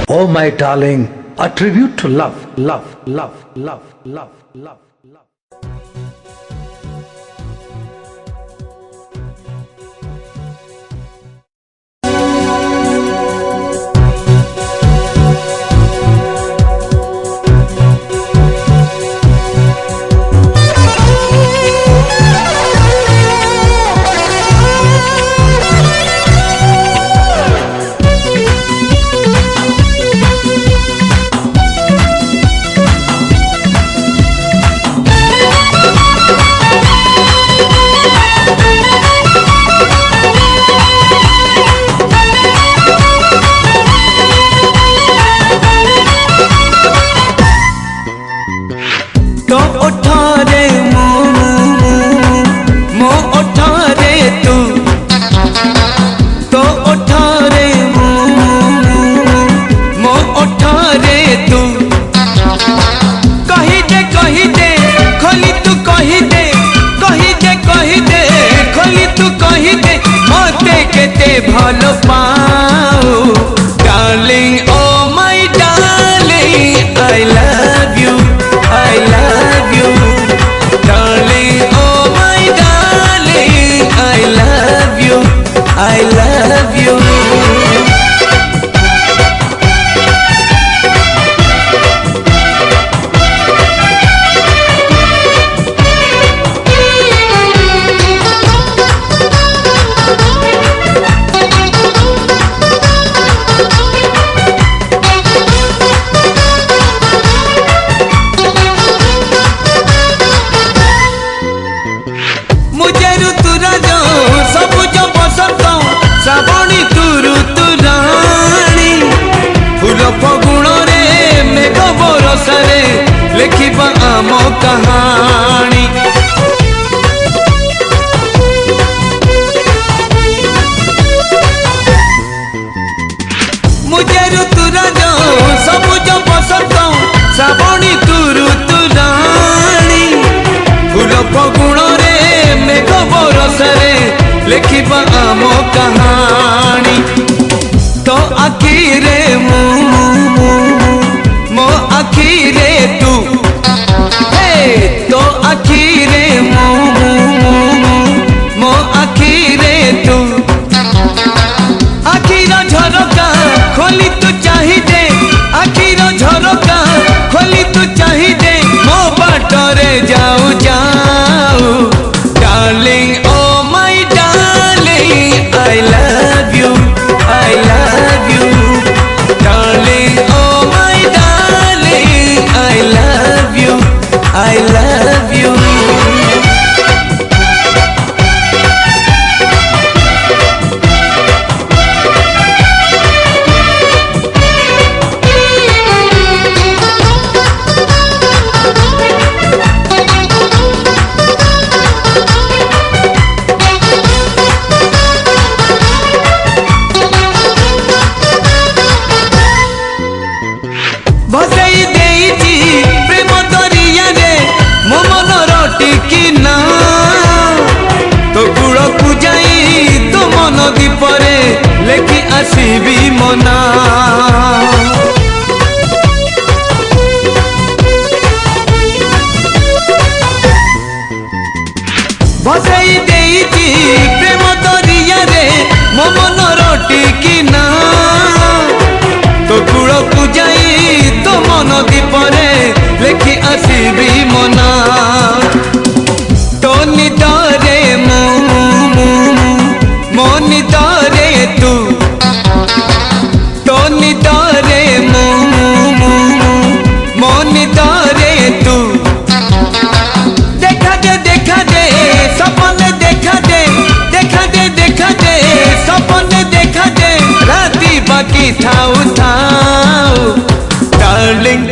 Oh my darling, a tribute to love, love, love, love, love, love, love. तो उठारे मो उठारे तू तो उठारे मो उठारे तू कही दे खोली तू कही दे खोली तू कही दे मते केते भल पाओ darling oh my darling I love you I love you, darling. Oh my darling, I love you, I love you. मुझे ऋतुराज सबुज बसंत श्रावणी तू ऋतुराणी फूल फगुण रे मेघ बरसारे लिखिबा आम कहानी मुझे ऋतुराज सबुज बसंत श्रावणी तू ऋतुराणी फूल फगुण मेघ बरसारे लिखिबा आम कहानी तो आखिरे मो आखिरे तू तो आखिरे मो आखिरे तू आखिर झरका खोली तू चाहिए आखिर झरका खोली तू चाहिए मो बाटरे जाऊ जाऊ Darling, oh my darling, I love you, I love you. Darling, oh my darling, I love you, I love you. भसई देइची प्रेम दरिया रे मो मन रटिकी ना तो कूल को जाई तो मन दीपरे लेखि आसीबी मना भसई देइची प्रेम दरिया रे मो मन रटिकी ना तो कूल को जाई तो मन दीपरे लेखि आसीबी मना तो निदरे मो निदरे तू तो निदरे मो निदरे तू देखा दे सपने देखा दे सपने देखा दे राती बाकी थाऊ डार्लिंग